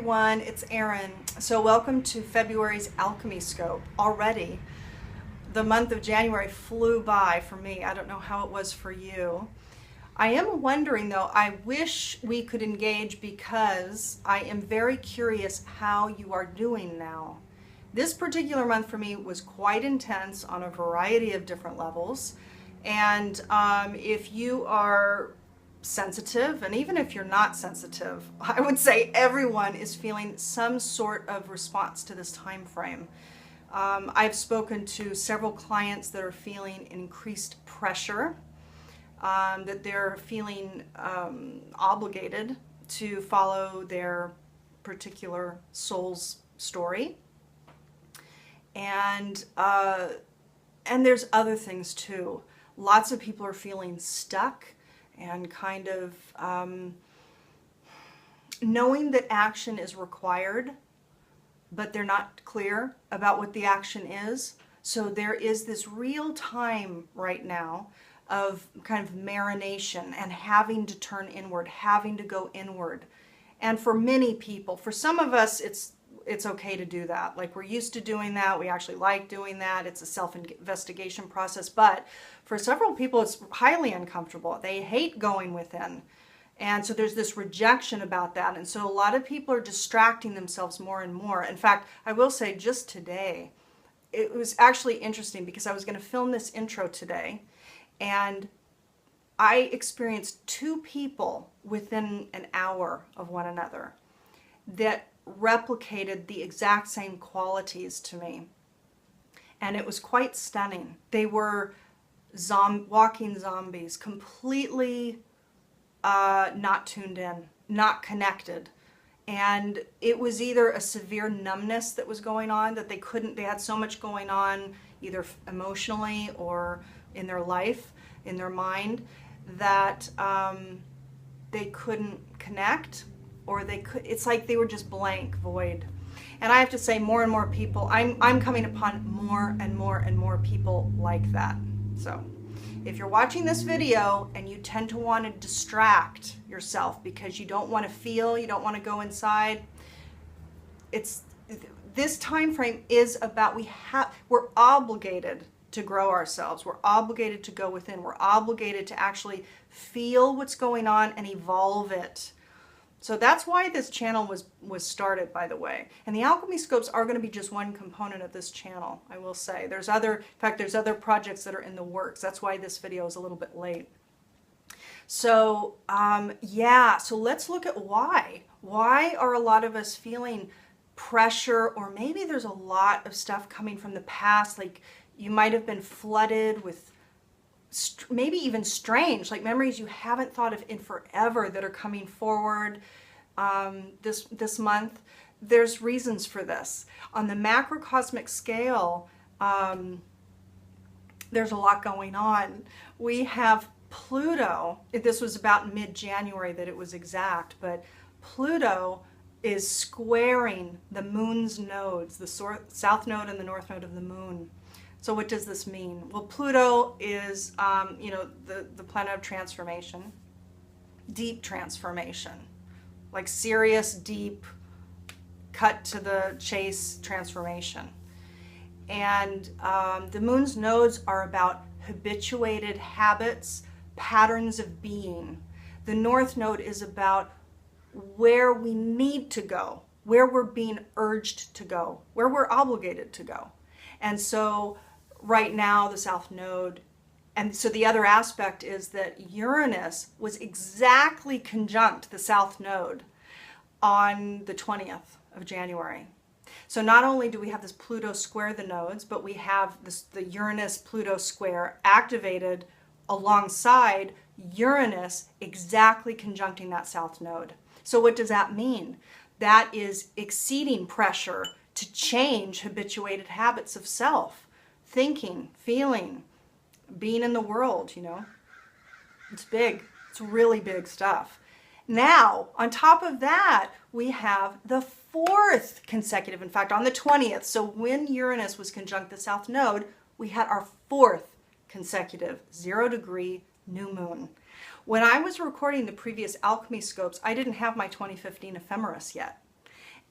everyone, it's Erin. So welcome to February's Alchemy Scope. Already, the month of January flew by for me. I don't know how it was for you. I am wondering though, I wish we could engage because I am very curious how you are doing now. This particular month for me was quite intense on a variety of different levels. And if you are sensitive, and even if you're not sensitive, I would say everyone is feeling some sort of response to this time frame. I've spoken to several clients that are feeling increased pressure, that they're feeling obligated to follow their particular soul's story. And there's other things too. Lots of people are feeling stuck and kind of knowing that action is required, but they're not clear about what the action is. So there is this real time right now of kind of marination and having to turn inward, having to go inward. And for many people, for some of us, it's okay to do that. Like, we're used to doing that. We actually like doing that. It's a self-investigation process. But for several people, it's highly uncomfortable. They hate going within. And so there's this rejection about that. And so a lot of people are distracting themselves more and more. In fact, I will say just today, it was actually interesting because I was going to film this intro today. And I experienced two people within an hour of one another that replicated the exact same qualities to me. And it was quite stunning. They were walking zombies, completely not tuned in, not connected. And it was either a severe numbness that was going on, that they had so much going on, either emotionally or in their life, in their mind, that they couldn't connect, or it's like they were just blank, void. And I have to say, more and more people, I'm coming upon more and more and more people like that. So if you're watching this video and you tend to want to distract yourself because you don't want to feel, you don't want to go inside, this time frame is about, we're obligated to grow ourselves. We're obligated to go within. We're obligated to actually feel what's going on and evolve it. So that's why this channel was started, by the way. And the Alchemy Scopes are going to be just one component of this channel, I will say. There's other projects that are in the works. That's why this video is a little bit late. So, so let's look at why. Why are a lot of us feeling pressure, or maybe there's a lot of stuff coming from the past, like you might have been flooded with maybe even strange, like memories you haven't thought of in forever that are coming forward this month. There's reasons for this. On the macrocosmic scale, there's a lot going on. We have Pluto. This was about mid-January that it was exact, but Pluto is squaring the moon's nodes, the south node and the north node of the moon. So what does this mean? Well, Pluto is, the planet of transformation, deep transformation, like serious, deep, cut to the chase transformation. And the moon's nodes are about habituated habits, patterns of being. The north node is about where we need to go, where we're being urged to go, where we're obligated to go. And so right now, the south node, and so the other aspect is that Uranus was exactly conjunct the south node on the 20th of January. So not only do we have this Pluto square the nodes, but we have the Uranus-Pluto square activated alongside Uranus exactly conjuncting that south node. So what does that mean? That is exceeding pressure to change habituated habits of self. Thinking, feeling, being in the world, It's big. It's really big stuff. Now, on top of that, we have the fourth consecutive, in fact, on the 20th. So when Uranus was conjunct the south node, we had our fourth consecutive 0-degree new moon. When I was recording the previous Alchemy Scopes, I didn't have my 2015 ephemeris yet.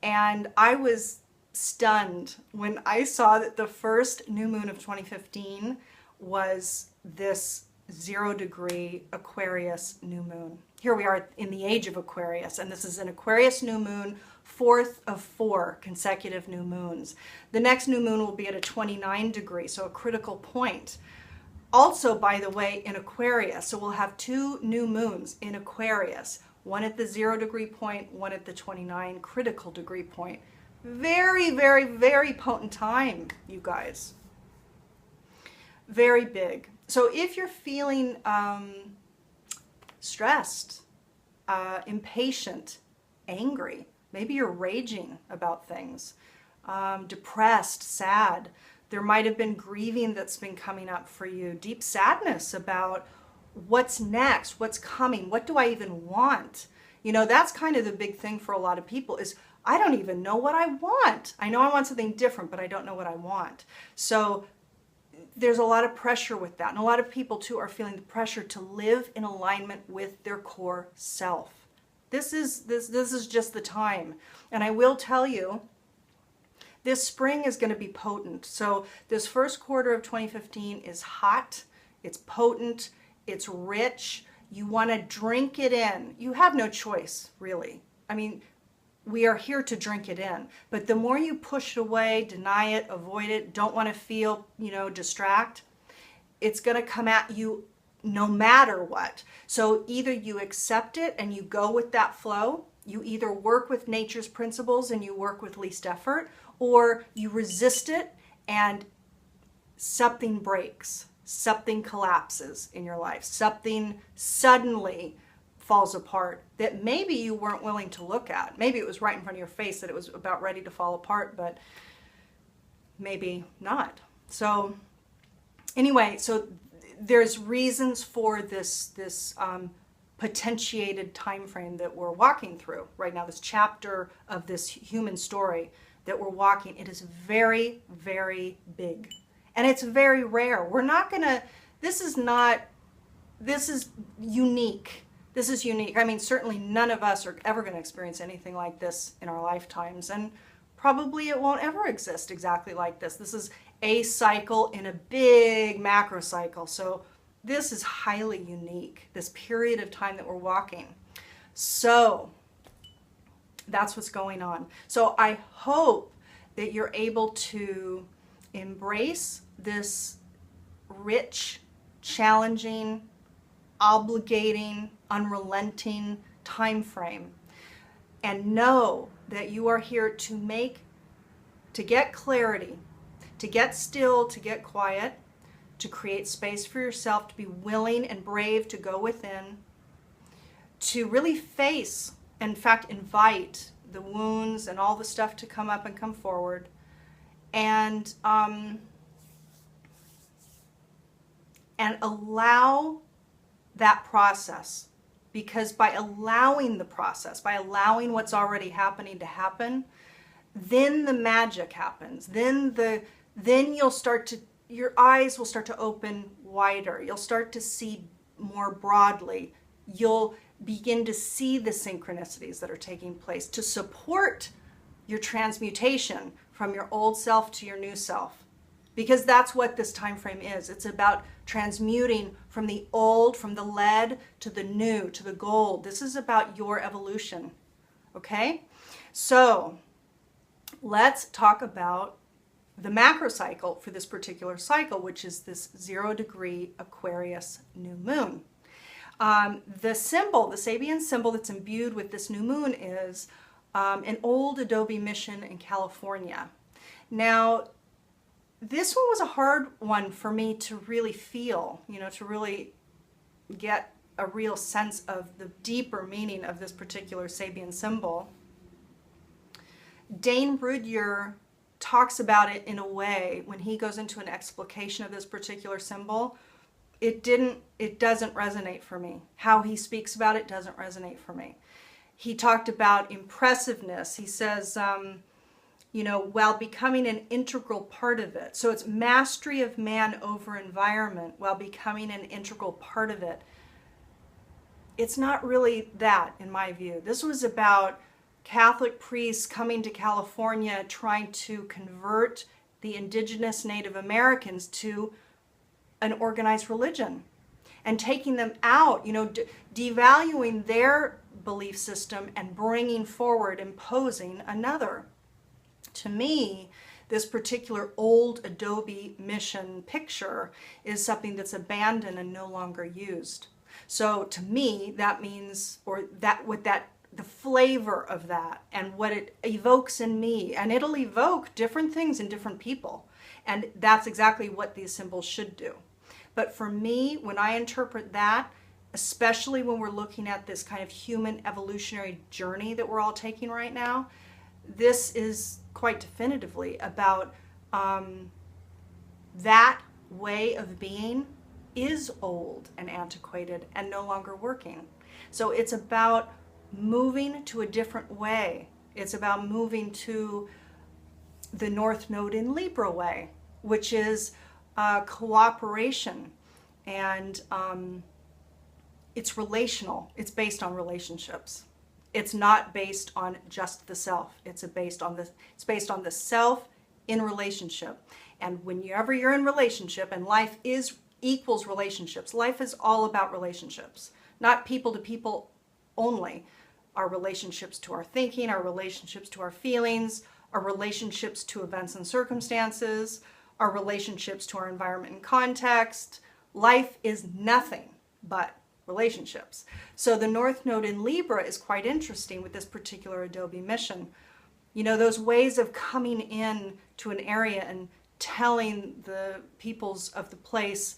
And I was stunned when I saw that the first new moon of 2015 was this 0-degree Aquarius new moon. Here we are in the age of Aquarius, and this is an Aquarius new moon, 4th of 4 consecutive new moons. The next new moon will be at a 29 degree, so a critical point. Also, by the way, in Aquarius, so we'll have 2 new moons in Aquarius, one at the 0-degree point, one at the 29 critical degree point. Very, very, very potent time, you guys. Very big. So if you're feeling stressed, impatient, angry, maybe you're raging about things, depressed, sad, there might have been grieving that's been coming up for you, deep sadness about what's next, what's coming, what do I even want? You know, that's kind of the big thing for a lot of people is, I don't even know what I want. I know I want something different, but I don't know what I want. So there's a lot of pressure with that. And a lot of people too are feeling the pressure to live in alignment with their core self. This is just the time. And I will tell you, this spring is going to be potent. So this first quarter of 2015 is hot, it's potent, it's rich. You want to drink it in. You have no choice, really. I mean, we are here to drink it in. But the more you push it away, deny it, avoid it, don't want to feel, distract, it's going to come at you no matter what. So either you accept it and you go with that flow, you either work with nature's principles and you work with least effort, or you resist it and something breaks, something collapses in your life, something suddenly falls apart that maybe you weren't willing to look at. Maybe it was right in front of your face that it was about ready to fall apart, but maybe not. So anyway, so there's reasons for this potentiated time frame that we're walking through right now, this chapter of this human story that we're walking. It is very, very big. And it's very rare. We're not gonna, this is unique. This is unique. I mean, certainly none of us are ever going to experience anything like this in our lifetimes, and probably it won't ever exist exactly like this. This is a cycle in a big macro cycle. So this is highly unique, this period of time that we're walking. So that's what's going on. So I hope that you're able to embrace this rich, challenging, obligating, unrelenting time frame, and know that you are here to get clarity, to get still, to get quiet, to create space for yourself, to be willing and brave to go within, to really face, in fact, invite the wounds and all the stuff to come up and come forward, and allow that process. Because by allowing the process, by allowing what's already happening to happen, then the magic happens. Then you'll start to, your eyes will start to open wider. You'll start to see more broadly. You'll begin to see the synchronicities that are taking place to support your transmutation from your old self to your new self. Because that's what this time frame is. It's about transmuting from the old, from the lead to the new, to the gold. This is about your evolution. Okay? So let's talk about the macro cycle for this particular cycle, which is this 0-degree Aquarius new moon. The symbol, the Sabian symbol that's imbued with this new moon is an old adobe mission in California. Now, this one was a hard one for me to really feel, to really get a real sense of the deeper meaning of this particular Sabian symbol. Dane Rudyard talks about it in a way when he goes into an explication of this particular symbol. It doesn't resonate for me. How he speaks about it doesn't resonate for me. He talked about impressiveness. He says, while becoming an integral part of it. So it's mastery of man over environment while becoming an integral part of it. It's not really that, in my view. This was about Catholic priests coming to California trying to convert the indigenous Native Americans to an organized religion and taking them out, devaluing their belief system and bringing forward, imposing another. To me, this particular old Adobe mission picture is something that's abandoned and no longer used. So to me, that means, the flavor of that and what it evokes in me, and it'll evoke different things in different people. And that's exactly what these symbols should do. But for me, when I interpret that, especially when we're looking at this kind of human evolutionary journey that we're all taking right now, this is quite definitively about that way of being is old and antiquated and no longer working. So it's about moving to a different way. It's about moving to the North Node in Libra way, which is cooperation, and it's relational. It's based on relationships. It's not based on just the self. It's based on the self in relationship. And whenever you're in relationship, and life equals relationships. Life is all about relationships, not people to people only. Our relationships to our thinking, our relationships to our feelings, our relationships to events and circumstances, our relationships to our environment and context. Life is nothing but relationships. So the North Node in Libra is quite interesting with this particular Adobe mission. Those ways of coming in to an area and telling the peoples of the place,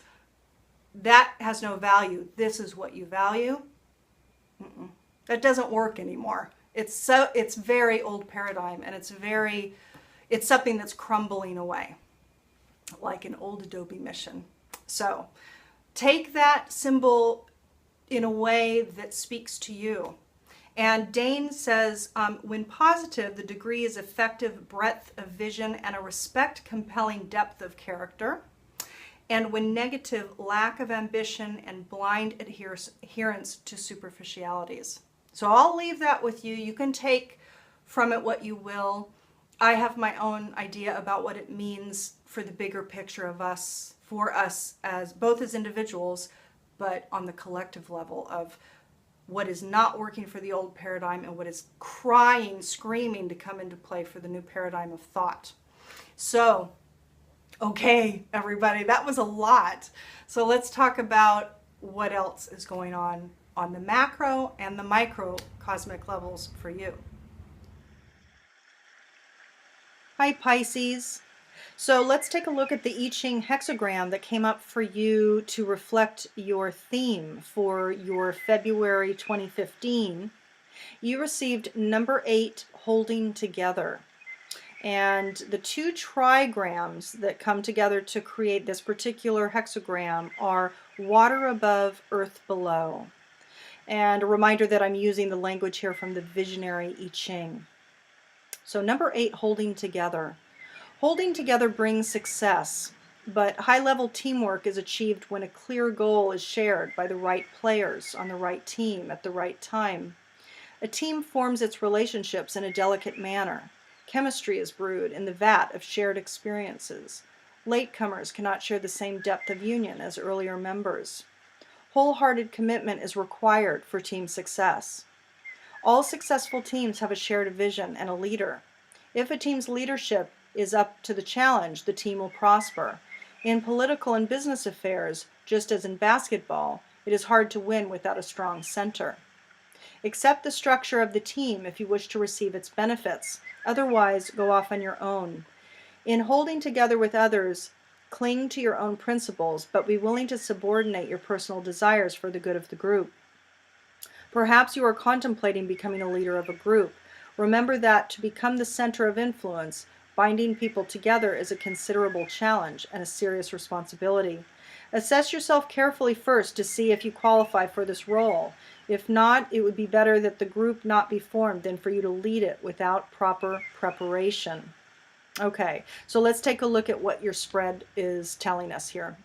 that has no value. This is what you value. That doesn't work anymore. It's very old paradigm, and it's something that's crumbling away, like an old Adobe mission. So take that symbol in a way that speaks to you. And Dane says, when positive, the degree is effective breadth of vision and a respect compelling depth of character. And when negative, lack of ambition and blind adherence to superficialities. So I'll leave that with you. You can take from it what you will. I have my own idea about what it means for the bigger picture of us, for us as both as individuals, but on the collective level of what is not working for the old paradigm and what is crying, screaming to come into play for the new paradigm of thought. So, okay, everybody, that was a lot. So let's talk about what else is going on the macro and the microcosmic levels for you. Hi, Pisces. So let's take a look at the I Ching hexagram that came up for you to reflect your theme for your February 2015. You received number 8, holding together. And the 2 trigrams that come together to create this particular hexagram are water above, earth below. And a reminder that I'm using the language here from the visionary I Ching. So number 8, holding together. Holding together brings success, but high-level teamwork is achieved when a clear goal is shared by the right players on the right team at the right time. A team forms its relationships in a delicate manner. Chemistry is brewed in the vat of shared experiences. Latecomers cannot share the same depth of union as earlier members. Wholehearted commitment is required for team success. All successful teams have a shared vision and a leader. If a team's leadership is up to the challenge, the team will prosper. In political and business affairs, just as in basketball, it is hard to win without a strong center. Accept the structure of the team if you wish to receive its benefits. Otherwise, go off on your own. In holding together with others, cling to your own principles, but be willing to subordinate your personal desires for the good of the group. Perhaps you are contemplating becoming a leader of a group. Remember that to become the center of influence, binding people together is a considerable challenge and a serious responsibility. Assess yourself carefully first to see if you qualify for this role. If not, it would be better that the group not be formed than for you to lead it without proper preparation. Okay, so let's take a look at what your spread is telling us here.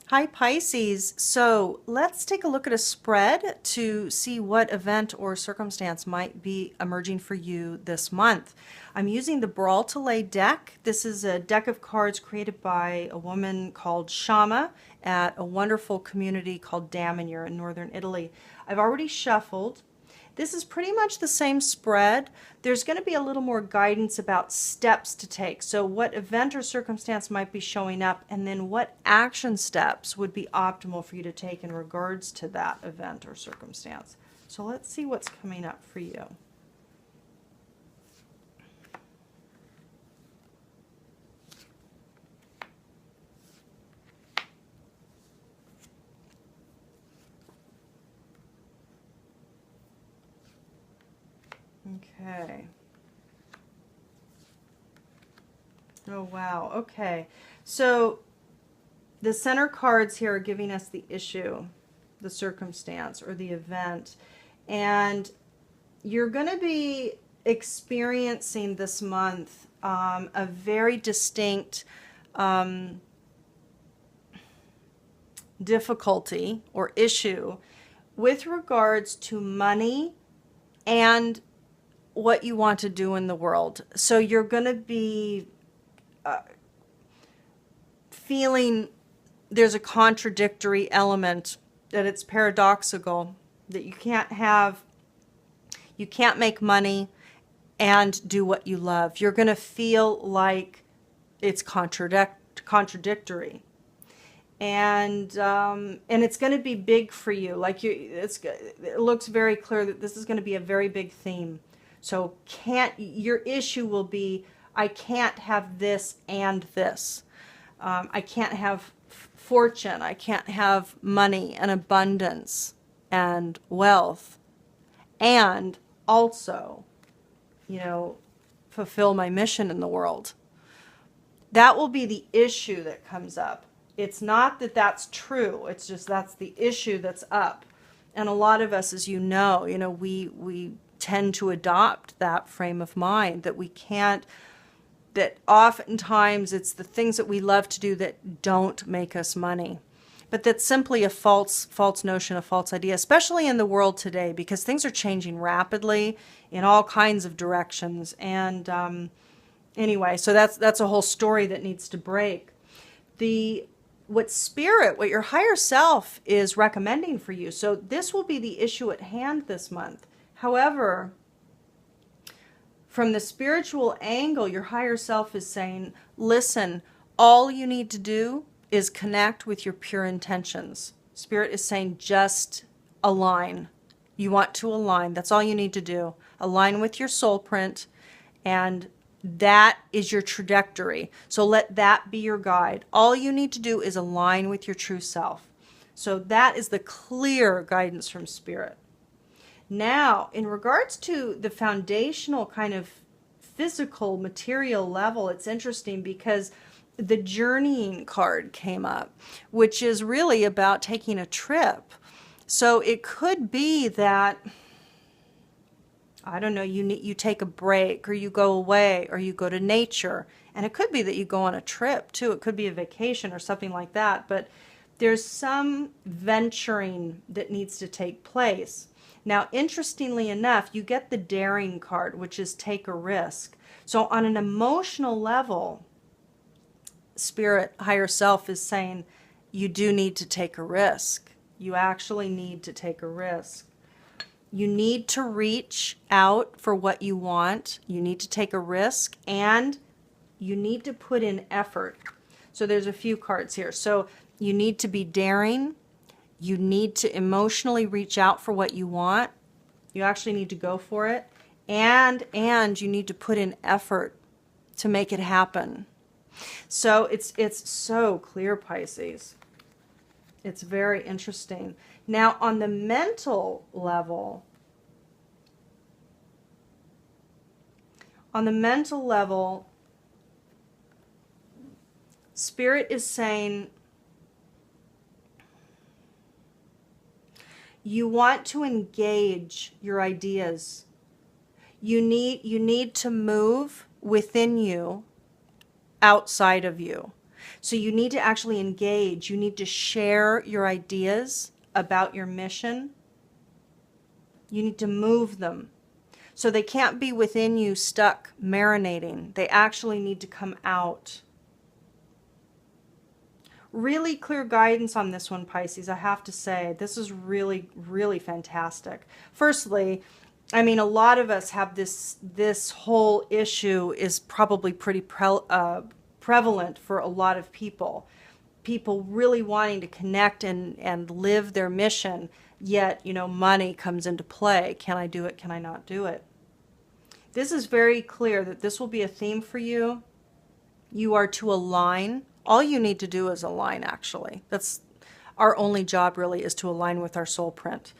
Hi Pisces. So let's take a look at a spread to see what event or circumstance might be emerging for you this month. I'm using the Bral Talej deck. This is a deck of cards created by a woman called Shama at a wonderful community called Daminier in northern Italy. I've already shuffled. This is pretty much the same spread. There's going to be a little more guidance about steps to take. So what event or circumstance might be showing up, and then what action steps would be optimal for you to take in regards to that event or circumstance. So let's see what's coming up for you. Okay. Oh, wow. Okay. So the center cards here are giving us the issue, the circumstance, or the event. And you're going to be experiencing this month a very distinct difficulty or issue with regards to money and what you want to do in the world. So you're going to be feeling there's a contradictory element, that it's paradoxical, that you can't make money and do what you love. You're going to feel like it's contradictory. And it's going to be big for you. Like it looks very clear that this is going to be a very big theme. So your issue will be, I can't have this and this. I can't have fortune. I can't have money and abundance and wealth. And also, fulfill my mission in the world. That will be the issue that comes up. It's not that that's true. It's just that's the issue that's up. And a lot of us, as you know, we tend to adopt that frame of mind, that we can't, that oftentimes it's the things that we love to do that don't make us money. But that's simply a false notion, a false idea, especially in the world today, because things are changing rapidly in all kinds of directions. And anyway, so that's a whole story that needs to break. What your higher self is recommending for you. So this will be the issue at hand this month. However, from the spiritual angle, your higher self is saying, listen, all you need to do is connect with your pure intentions. Spirit is saying, just align. You want to align. That's all you need to do. Align with your soul print, and that is your trajectory. So let that be your guide. All you need to do is align with your true self. So that is the clear guidance from Spirit. Now, in regards to the foundational kind of physical material level, it's interesting because the journeying card came up, which is really about taking a trip. So it could be that, I don't know, you take a break, or you go away, or you go to nature. And it could be that you go on a trip too. It could be a vacation or something like that. But there's some venturing that needs to take place. Now, interestingly enough, you get the daring card, which is take a risk. So on an emotional level, Spirit, higher self is saying you do need to take a risk. You actually need to take a risk. You need to reach out for what you want. You need to take a risk, and you need to put in effort. So there's a few cards here. So you need to be daring. You need to emotionally reach out for what you want. You actually need to go for it. And you need to put in effort to make it happen. So it's so clear, Pisces. It's very interesting. Now, on the mental level, Spirit is saying you want to engage your ideas. You need to move within you, outside of you. So you need to actually engage. You need to share your ideas about your mission. You need to move them. So they can't be within you stuck marinating. They actually need to come out. Really clear guidance on this one, Pisces, I have to say. This is really, really fantastic. Firstly, I mean, a lot of us have this whole issue is probably pretty prevalent for a lot of people. People really wanting to connect and live their mission, yet, you know, money comes into play. Can I do it? Can I not do it? This is very clear that this will be a theme for you. You are to align. All you need to do is align, actually. That's our only job, really, is to align with our soul print.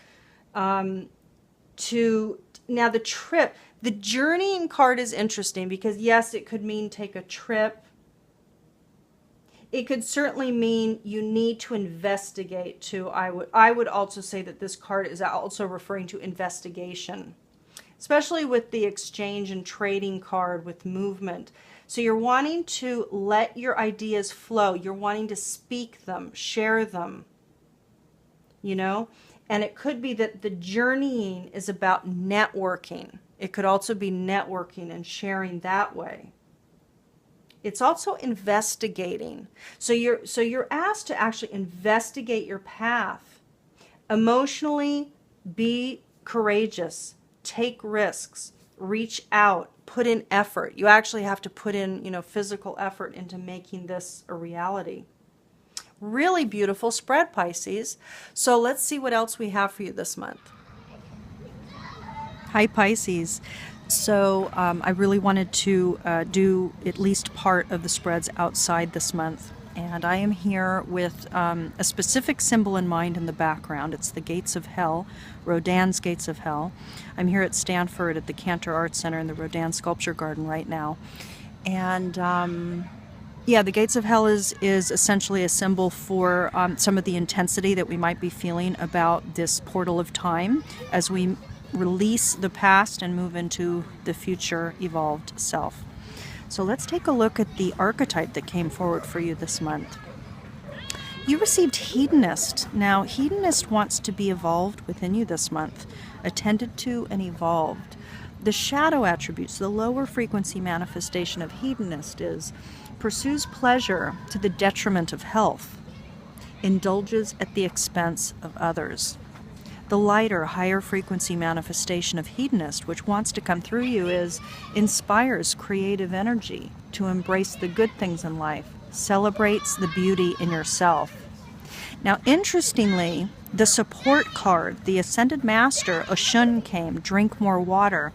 Now the journeying card is interesting because, yes, it could mean take a trip. It could certainly mean you need to investigate too. I would also say that this card is also referring to investigation, especially with the exchange and trading card with movement. So you're wanting to let your ideas flow. You're wanting to speak them, share them, you know? And it could be that the journeying is about networking. It could also be networking and sharing that way. It's also investigating. So you're asked to actually investigate your path. Emotionally, be courageous, take risks, reach out, put in effort. You actually have to put in, you know, physical effort into making this a reality. Really beautiful spread, Pisces. So let's see what else we have for you this month. Hi, Pisces. So I really wanted to do at least part of the spreads outside this month. And I am here with a specific symbol in mind in the background. It's the Gates of Hell, Rodin's Gates of Hell. I'm here at Stanford at the Cantor Arts Center in the Rodin Sculpture Garden right now. And yeah, the Gates of Hell is essentially a symbol for some of the intensity that we might be feeling about this portal of time as we release the past and move into the future evolved self. So let's take a look at the archetype that came forward for you this month. You received Hedonist. Now, Hedonist wants to be evolved within you this month, attended to and evolved. The shadow attributes, the lower frequency manifestation of Hedonist is pursues pleasure to the detriment of health, indulges at the expense of others. The lighter, higher frequency manifestation of Hedonist, which wants to come through you, is inspires creative energy to embrace the good things in life, celebrates the beauty in yourself. Now, interestingly, the support card, the Ascended Master, Oshun came, drink more water.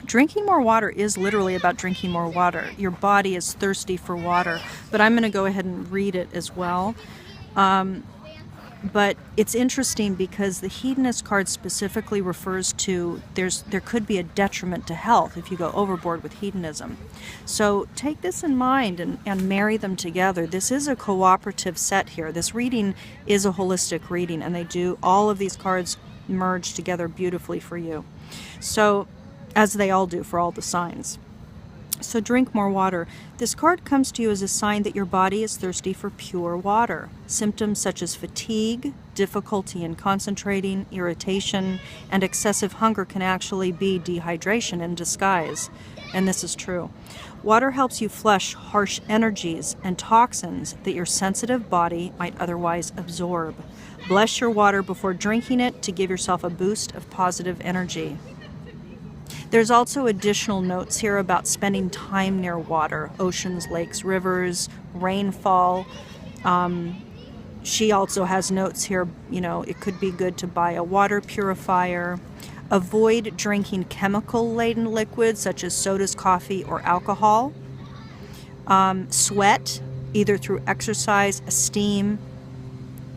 Drinking more water is literally about drinking more water. Your body is thirsty for water, but I'm going to go ahead and read it as well. But it's interesting because the hedonist card specifically refers to there could be a detriment to health if you go overboard with hedonism. So take this in mind and marry them together. This is a cooperative set here. This reading is a holistic reading, and all of these cards merge together beautifully for you. So, as they all do for all the signs. So drink more water. This card comes to you as a sign that your body is thirsty for pure water. Symptoms such as fatigue, difficulty in concentrating, irritation, and excessive hunger can actually be dehydration in disguise. And this is true. Water helps you flush harsh energies and toxins that your sensitive body might otherwise absorb. Bless your water before drinking it to give yourself a boost of positive energy. There's also additional notes here about spending time near water, oceans, lakes, rivers, rainfall. She also has notes here, it could be good to buy a water purifier. Avoid drinking chemical-laden liquids such as sodas, coffee, or alcohol. Sweat, either through exercise, a steam,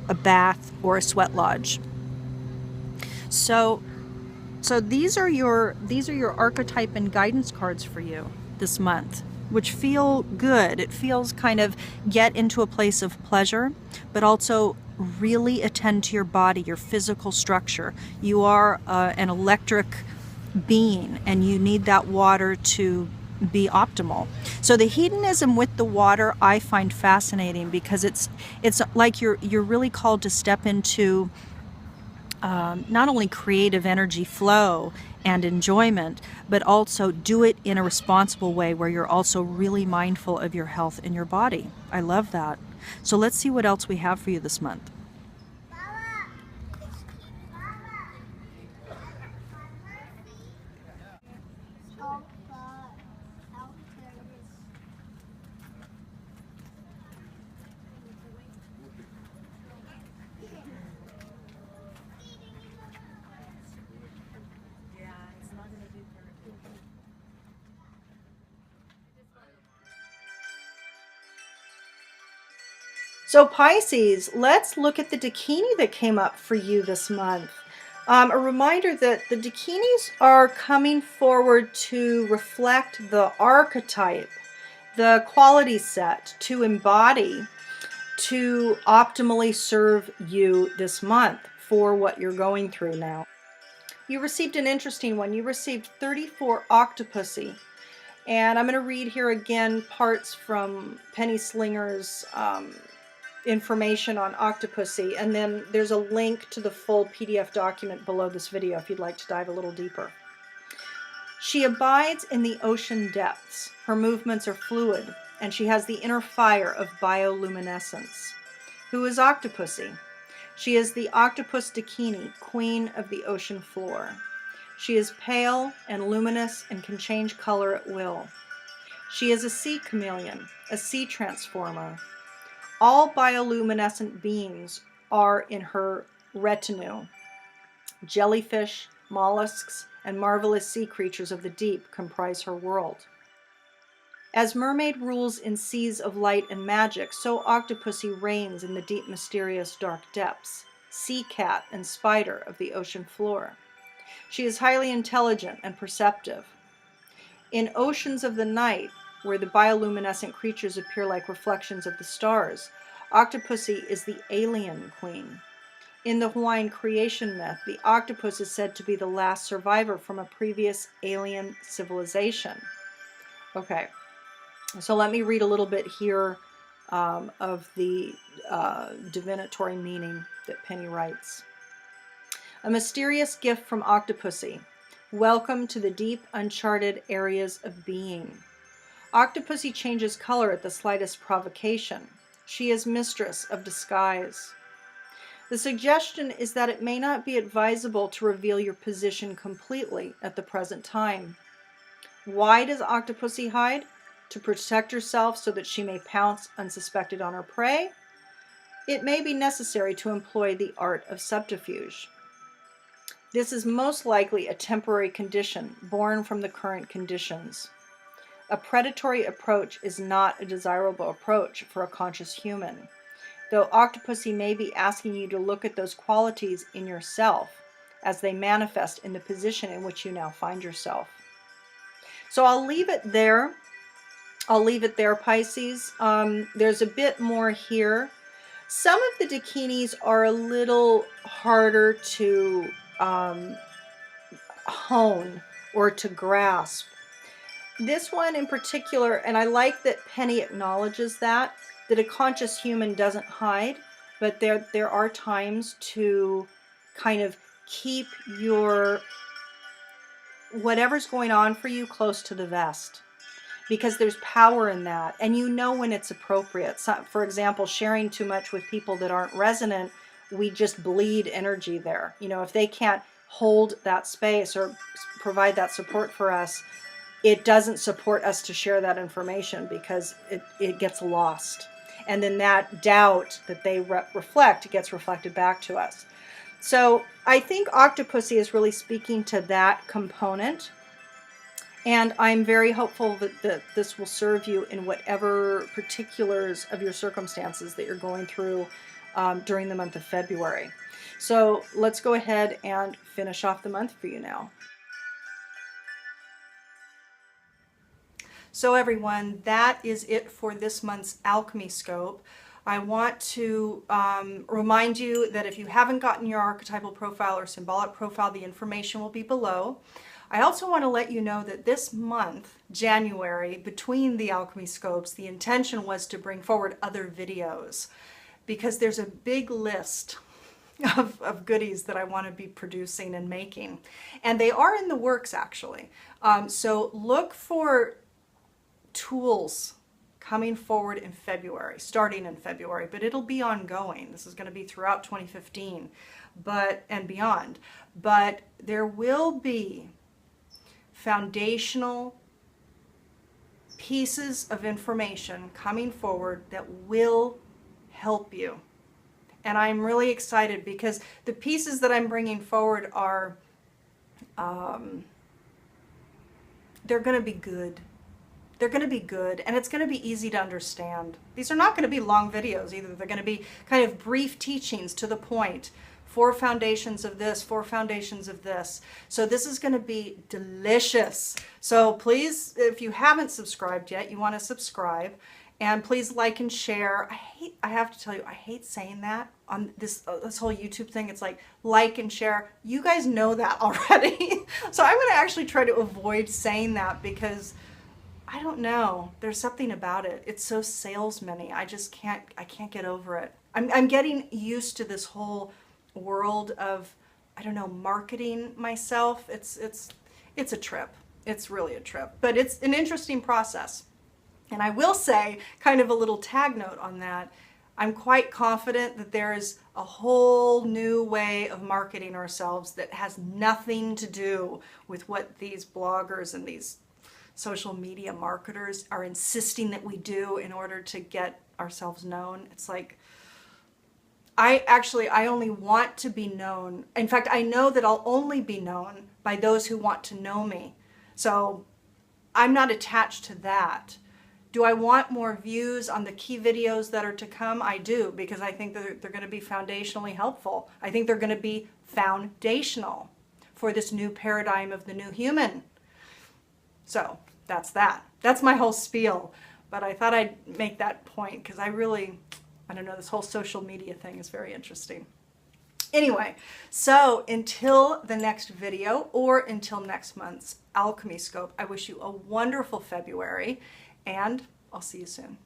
a bath, or a sweat lodge. So these are your archetype and guidance cards for you this month, which feel good. It feels kind of get into a place of pleasure, but also really attend to your body, your physical structure. You are an electric being, and you need that water to be optimal. So the hedonism with the water I find fascinating, because it's like you're really called to step into not only creative energy flow and enjoyment, but also do it in a responsible way where you're also really mindful of your health and your body. I love that. So let's see what else we have for you this month. So Pisces, let's look at the Dakini that came up for you this month. A reminder that the Dakinis are coming forward to reflect the archetype, the quality set, to embody, to optimally serve you this month for what you're going through now. You received an interesting one. You received 34 Octopussy. And I'm going to read here again parts from Penny Slinger's information on Octopussy, and then there's a link to the full PDF document below this video if you'd like to dive a little deeper. She abides in the ocean depths. Her movements are fluid, and she has the inner fire of bioluminescence. Who is Octopussy? She is the octopus Dakini, queen of the ocean floor. She is pale and luminous and can change color at will. She is a sea chameleon, a sea transformer. All bioluminescent beings are in her retinue. Jellyfish, mollusks, and marvelous sea creatures of the deep comprise her world. As mermaid rules in seas of light and magic, so Octopussy reigns in the deep, mysterious, dark depths, sea cat and spider of the ocean floor. She is highly intelligent and perceptive. In oceans of the night, where the bioluminescent creatures appear like reflections of the stars, Octopussy is the alien queen. In the Hawaiian creation myth, the octopus is said to be the last survivor from a previous alien civilization. Okay, so let me read a little bit here of the divinatory meaning that Penny writes. A mysterious gift from Octopussy. Welcome to the deep, uncharted areas of being. Octopussy changes color at the slightest provocation. She is mistress of disguise. The suggestion is that it may not be advisable to reveal your position completely at the present time. Why does Octopussy hide? To protect herself so that she may pounce unsuspected on her prey? It may be necessary to employ the art of subterfuge. This is most likely a temporary condition born from the current conditions. A predatory approach is not a desirable approach for a conscious human, though Octopussy may be asking you to look at those qualities in yourself as they manifest in the position in which you now find yourself. So I'll leave it there. Pisces. There's a bit more here. Some of the Dakinis are a little harder to hone or to grasp. This one in particular, and I like that Penny acknowledges that a conscious human doesn't hide, but there are times to kind of keep your whatever's going on for you close to the vest, because there's power in that, and you know when it's appropriate. So, for example, sharing too much with people that aren't resonant, we just bleed energy there. You know, if they can't hold that space or provide that support for us, it doesn't support us to share that information because it gets lost. And then that doubt that they reflect gets reflected back to us. So I think Octopussy is really speaking to that component. And I'm very hopeful that this will serve you in whatever particulars of your circumstances that you're going through during the month of February. So let's go ahead and finish off the month for you now. So everyone, that is it for this month's Alchemy Scope. I want to remind you that if you haven't gotten your archetypal profile or symbolic profile, the information will be below. I also want to let you know that this month, January, between the Alchemy Scopes, the intention was to bring forward other videos because there's a big list of goodies that I want to be producing and making. And they are in the works, actually. So look for tools coming forward in February, starting in February, but it'll be ongoing. This is going to be throughout 2015 and beyond. But there will be foundational pieces of information coming forward that will help you. And I'm really excited because the pieces that I'm bringing forward are, they're going to be good. They're going to be good, and it's going to be easy to understand. These are not going to be long videos either. They're going to be kind of brief teachings to the point. 4 foundations of this, 4 foundations of this. So this is going to be delicious. So please, if you haven't subscribed yet, you want to subscribe. And please like and share. I have to tell you, I hate saying that on this whole YouTube thing. It's like and share. You guys know that already. So I'm going to actually try to avoid saying that because I don't know. There's something about it. It's so salesman-y. I can't get over it. I'm getting used to this whole world of, I don't know, marketing myself. It's a trip. It's really a trip. But it's an interesting process. And I will say, kind of a little tag note on that, I'm quite confident that there is a whole new way of marketing ourselves that has nothing to do with what these bloggers and these social media marketers are insisting that we do in order to get ourselves known. It's like, I only want to be known. In fact, I know that I'll only be known by those who want to know me. So I'm not attached to that. Do I want more views on the key videos that are to come? I do, because I think that they're going to be foundationally helpful. I think they're going to be foundational for this new paradigm of the new human. So that's that. That's my whole spiel. But I thought I'd make that point because I don't know, this whole social media thing is very interesting. Anyway, so until the next video or until next month's Alchemy Scope, I wish you a wonderful February and I'll see you soon.